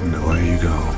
And away you go.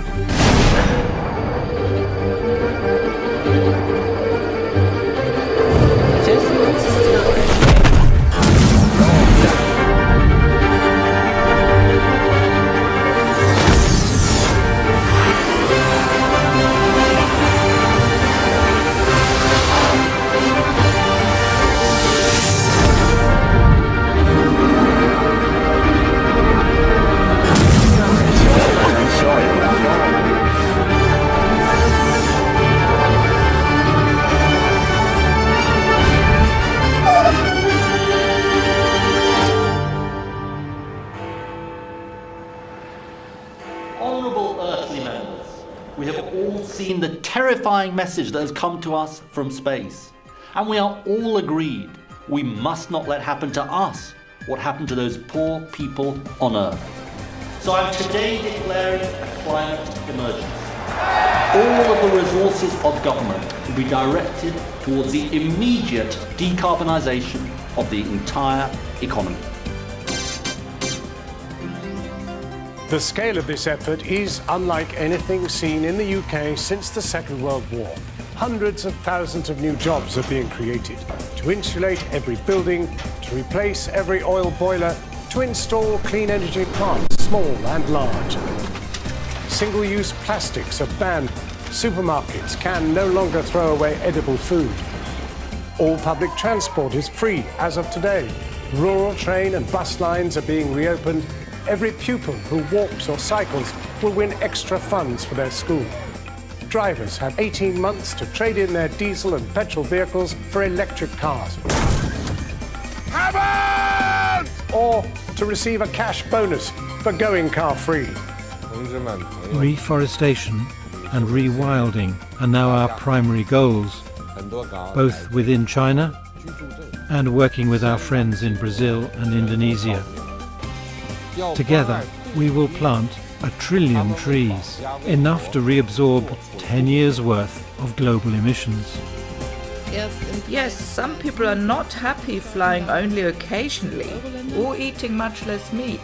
Honourable earthly members, we have all seen the terrifying message that has come to us from space. And we are all agreed we must not let happen to us what happened to those poor people on Earth. So I'm today declaring a climate emergency. All of the resources of government will be directed towards the immediate decarbonisation of the entire economy. The scale of this effort is unlike anything seen in the UK since the Second World War. Hundreds of thousands of new jobs are being created to insulate every building, to replace every oil boiler, to install clean energy plants, small and large. Single-use plastics are banned. Supermarkets can no longer throw away edible food. All public transport is free as of today. Rural train and bus lines are being reopened. Every pupil who walks or cycles will win extra funds for their school. Drivers have 18 months to trade in their diesel and petrol vehicles for electric cars. Hammond! Or to receive a cash bonus for going car free. Reforestation and rewilding are now our primary goals, both within China and working with our friends in Brazil and Indonesia. Together, we will plant 1 trillion trees, enough to reabsorb 10 years' worth of global emissions. Yes, some people are not happy flying only occasionally or eating much less meat.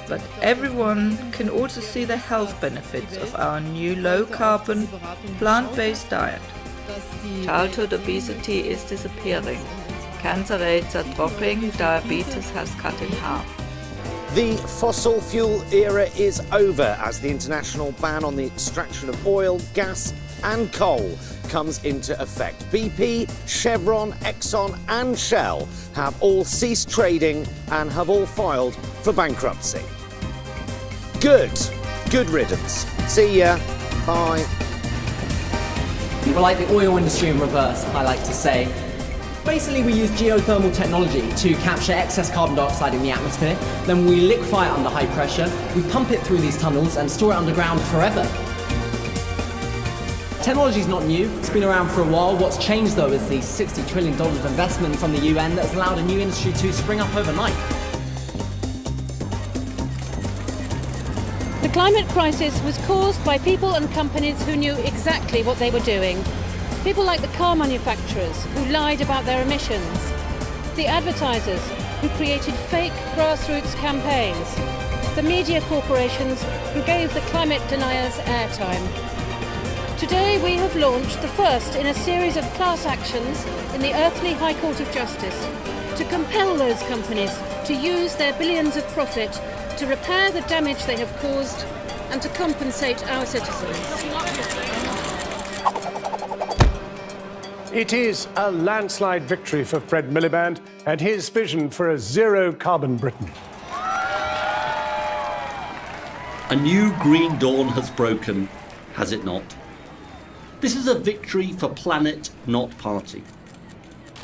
But everyone can also see the health benefits of our new low-carbon, plant-based diet. Childhood obesity is disappearing. Cancer rates are dropping, diabetes has cut in half. The fossil fuel era is over as the international ban on the extraction of oil, gas and coal comes into effect. BP, Chevron, Exxon and Shell have all ceased trading and have all filed for bankruptcy. Good riddance. See ya. Bye. We're like the oil industry in reverse, I like to say. Basically, we use geothermal technology to capture excess carbon dioxide in the atmosphere, then we liquefy it under high pressure, we pump it through these tunnels and store it underground forever. Technology's not new, it's been around for a while. What's changed though is the $60 trillion of investment from the UN that's allowed a new industry to spring up overnight. The climate crisis was caused by people and companies who knew exactly what they were doing. People like the car manufacturers who lied about their emissions. The advertisers who created fake grassroots campaigns. The media corporations who gave the climate deniers airtime. Today we have launched the first in a series of class actions in the Earthly High Court of Justice to compel those companies to use their billions of profit to repair the damage they have caused and to compensate our citizens. It is a landslide victory for Fred Miliband and his vision for a zero-carbon Britain. A new green dawn has broken, has it not? This is a victory for planet, not party.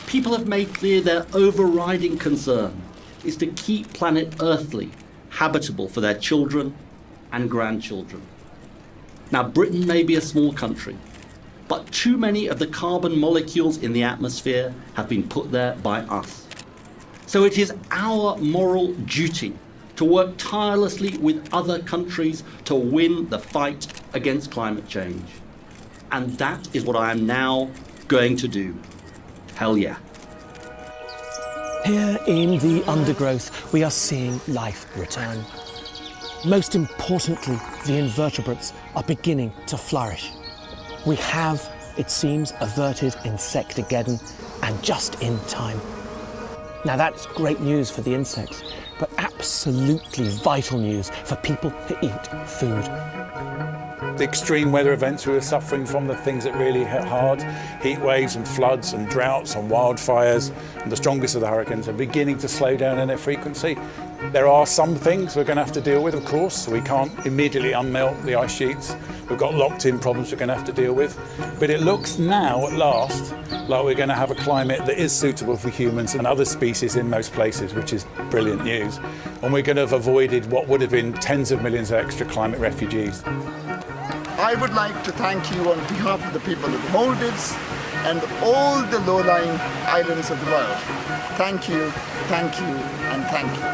People have made clear their overriding concern is to keep planet Earthly habitable for their children and grandchildren. Now, Britain may be a small country, but too many of the carbon molecules in the atmosphere have been put there by us. So it is our moral duty to work tirelessly with other countries to win the fight against climate change. And that is what I am now going to do. Hell yeah. Here in the undergrowth, we are seeing life return. Most importantly, the invertebrates are beginning to flourish. We have, it seems, averted Insectageddon, and just in time. Now that's great news for the insects, but absolutely vital news for people who eat food. The extreme weather events we were suffering from, the things that really hit hard, heat waves and floods and droughts and wildfires, and the strongest of the hurricanes are beginning to slow down in their frequency. There are some things we're going to have to deal with, of course, so we can't immediately unmelt the ice sheets. We've got locked-in problems we're going to have to deal with. But it looks now, at last, like we're going to have a climate that is suitable for humans and other species in most places, which is brilliant news. And we're going to have avoided what would have been tens of millions of extra climate refugees. I would like to thank you on behalf of the people of the Maldives and all the low-lying islands of the world. Thank you, and thank you.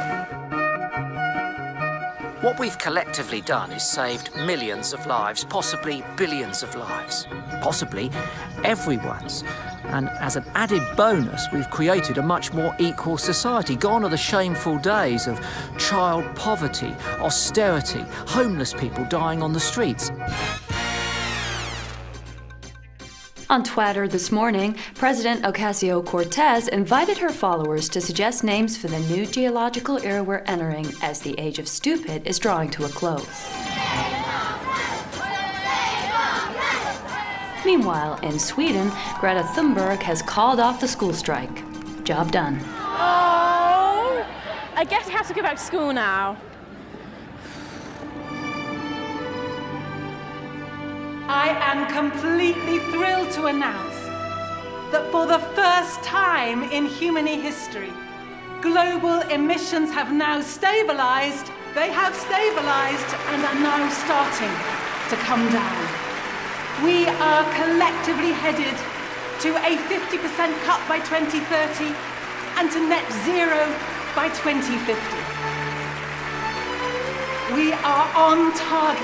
What we've collectively done is saved millions of lives, possibly billions of lives, possibly everyone's. And as an added bonus, we've created a much more equal society. Gone are the shameful days of child poverty, austerity, homeless people dying on the streets. On Twitter this morning, President Ocasio-Cortez invited her followers to suggest names for the new geological era we're entering as the age of stupid is drawing to a close. Meanwhile, in Sweden, Greta Thunberg has called off the school strike. Job done. Oh, I guess I have to go back to school now. I am completely thrilled to announce that for the first time in human history, global emissions have now stabilized. They have stabilized and are now starting to come down. We are collectively headed to a 50% cut by 2030 and to net zero by 2050. We are on target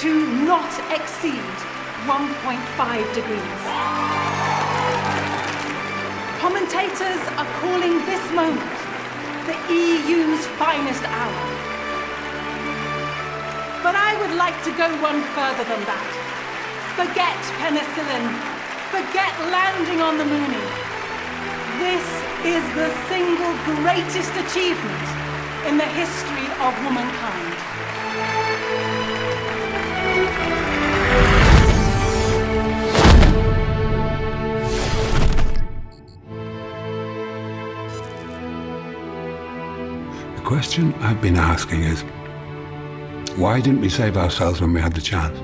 to not exceed 1.5 degrees. Commentators are calling this moment the EU's finest hour. But I would like to go one further than that. Forget penicillin. Forget landing on the moon. This is the single greatest achievement in the history of womankind. The question I've been asking is, why didn't we save ourselves when we had the chance?